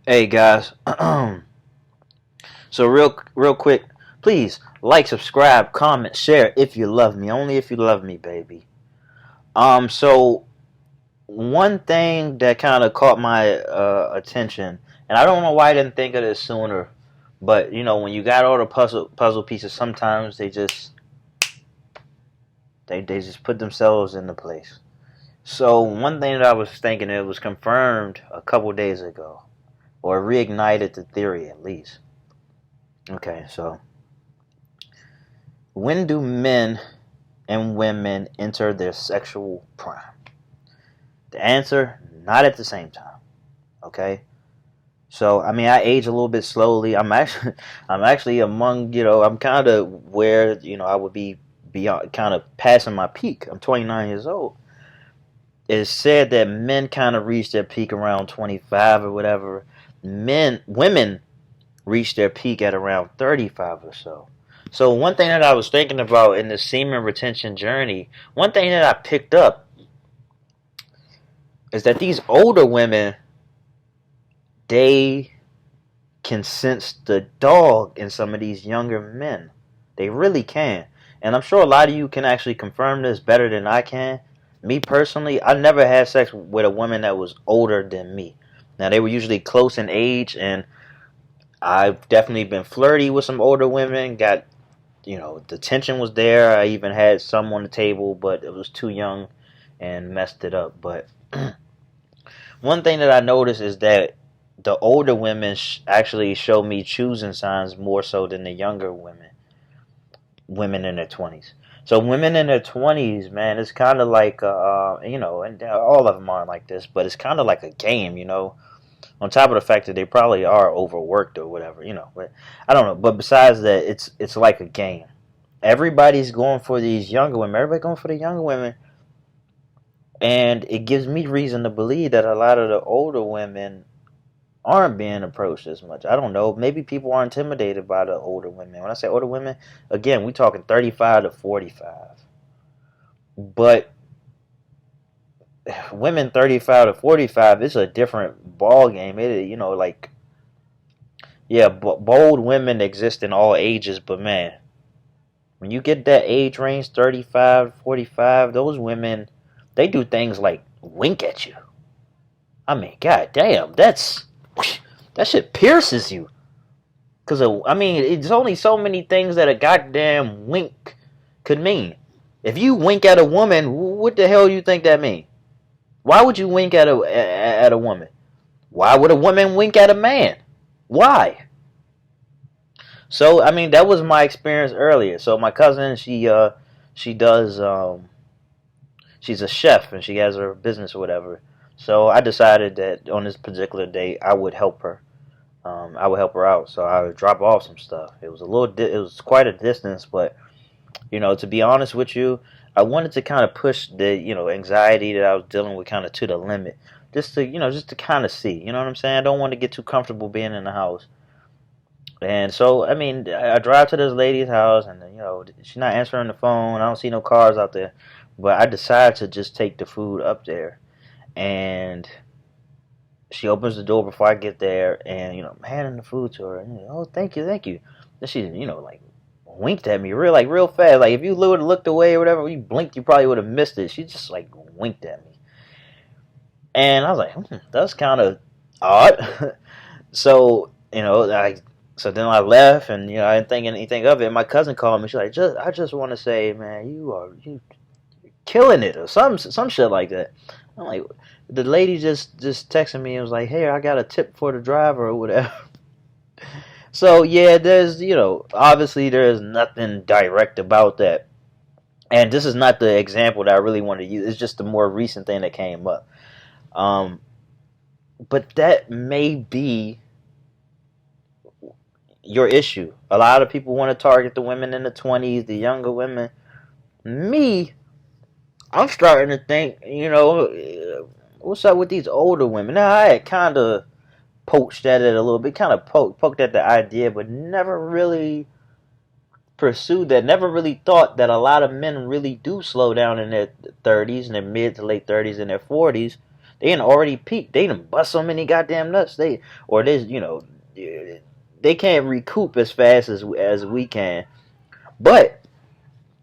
Hey guys, so real quick, please like, subscribe, comment, share if you love me. Only if you love me, baby. So one thing that kind of caught my attention, and I don't know why I didn't think of this sooner, but when you got all the puzzle pieces, sometimes they just put themselves into place. So one thing that I was thinking, it was confirmed a couple days ago, or reignited the theory at least. Okay, so when do men and women enter their sexual prime? The answer, not at the same time. Okay? So I mean I age a little bit slowly. I'm actually among, I'm kind of where, I would be beyond, kind of passing my peak. I'm 29 years old. It's said that men kind of reach their peak around 25 or whatever. Women reach their peak at around 35 or so. So one thing that I was thinking about in the semen retention journey, one thing that I picked up is that these older women, they can sense the dog in some of these younger men. They really can. And I'm sure a lot of you can actually confirm this better than I can. Me personally, I never had sex with a woman that was older than me. Now, they were usually close in age, and I've definitely been flirty with some older women. Got, the tension was there. I even had some on the table, but it was too young and messed it up. But one thing that I noticed is that the older women actually show me choosing signs more so than the younger women in their 20s. So women in their 20s, man, it's kind of like, and all of them aren't like this, but it's kind of like a game. On top of the fact that they probably are overworked or whatever. But I don't know. But besides that, it's like a game. Everybody's going for these younger women. Everybody going for the younger women. And it gives me reason to believe that a lot of the older women aren't being approached as much. I don't know. Maybe people are intimidated by the older women. When I say older women, again, we talking 35 to 45. But women 35 to 45 is a different ball game. Like, yeah, bold women exist in all ages, but man, when you get that age range, 35 to 45, those women, they do things like wink at you. I mean, god damn, that shit pierces you. Because, I mean, it's only so many things that a goddamn wink could mean. If you wink at a woman, what the hell do you think that means? Why would you wink at a woman? Why would a woman wink at a man? Why? So, I mean, that was my experience earlier. So, my cousin, she does, she's a chef and she has her business or whatever. So, I decided that on this particular day, I would help her. I would help her out. So, I would drop off some stuff. It was quite a distance, but to be honest with you, I wanted to kind of push the, anxiety that I was dealing with kind of to the limit. Just to kind of see, you know what I'm saying? I don't want to get too comfortable being in the house. And so, I mean, I drive to this lady's house and, she's not answering the phone. I don't see no cars out there. But I decided to just take the food up there. And she opens the door before I get there and, I'm handing the food to her. And, oh, thank you, thank you. Then she, like, winked at me real fast. Like, if you would have looked away or whatever, you blinked, you probably would have missed it. She just, like, winked at me. And I was like, that's kind of odd. So, so then I left, and I didn't think anything of it. My cousin called me. She's like, I just want to say, man, you killing it, or some shit like that. I'm like, the lady just texted me and was like, hey, I got a tip for the driver or whatever. So yeah, there's obviously there's nothing direct about that, and this is not the example that I really want to use. It's just the more recent thing that came up. But that may be your issue. A lot of people want to target the women in the 20s, the younger women. Me, I'm starting to think, what's up with these older women? Now, I had kind of poached at it a little bit, kind of poked at the idea, but never really pursued that. Never really thought that a lot of men really do slow down in their 30s, in their mid to late 30s, and their 40s They ain't already peaked. They done bust so many goddamn nuts. Or there's they can't recoup as fast as we can. But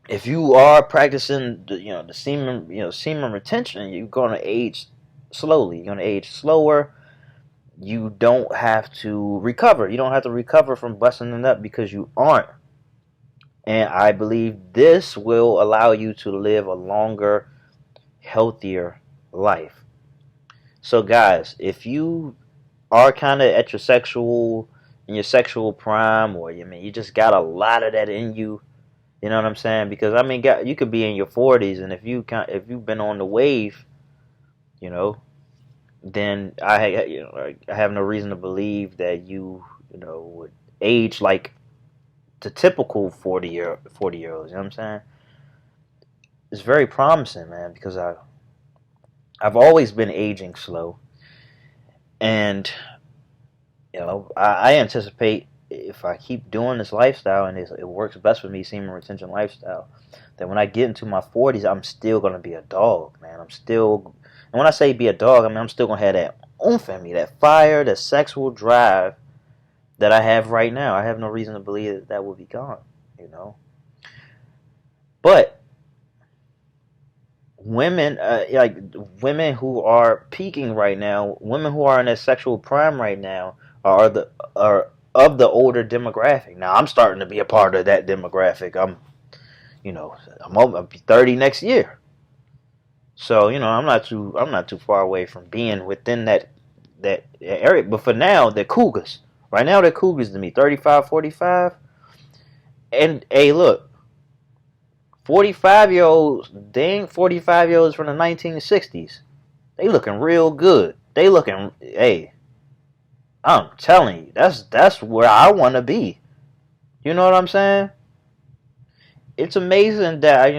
if you are practicing the semen retention, you're gonna age slowly. You're gonna age slower. You don't have to recover. You don't have to recover from busting the nut because you aren't. And I believe this will allow you to live a longer, healthier life. So guys, if you are kind of at in your sexual prime, or you just got a lot of that in you. You know what I'm saying? Because I mean, you could be in your 40s, and if you've been on the wave, you know, then I have no reason to believe that would age like the typical 40-year olds. You know what I'm saying? It's very promising, man, because I've always been aging slow, and I anticipate if I keep doing this lifestyle and it works best for me, semen retention lifestyle, that when I get into my 40s, I'm still gonna be a dog, man. And when I say be a dog, I mean I'm still gonna have that oomph in me, that fire, that sexual drive that I have right now. I have no reason to believe that will be gone, you know. But women, like women who are peaking right now, women who are in their sexual prime right now, are of the older demographic. Now I'm starting to be a part of that demographic. I'll be 30 next year, so I'm not too far away from being within that area. But for now, they're cougars. Right now, they're cougars to me. 35, 45, and hey, look. 45-year-olds, dang 45-year-olds from the 1960s. They looking real good. Hey, I'm telling you, that's where I want to be. You know what I'm saying? It's amazing that,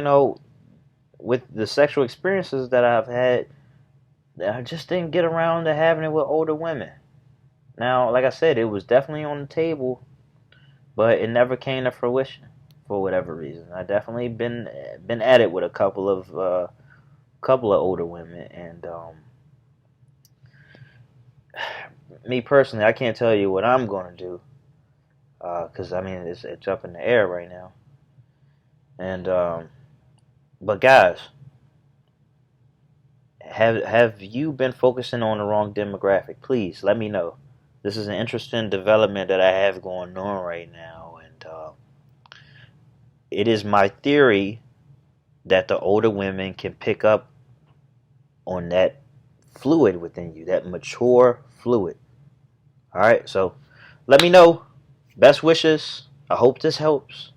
with the sexual experiences that I've had, that I just didn't get around to having it with older women. Now, like I said, it was definitely on the table, but it never came to fruition for whatever reason. I definitely been at it with a couple of older women, and me personally, I can't tell you what I'm gonna do, because I mean it's up in the air right now. And but guys, have you been focusing on the wrong demographic? Please let me know. This is an interesting development that I have going on right now, and it is my theory that the older women can pick up on that fluid within you, that mature fluid. All right, so let me know. Best wishes. I hope this helps.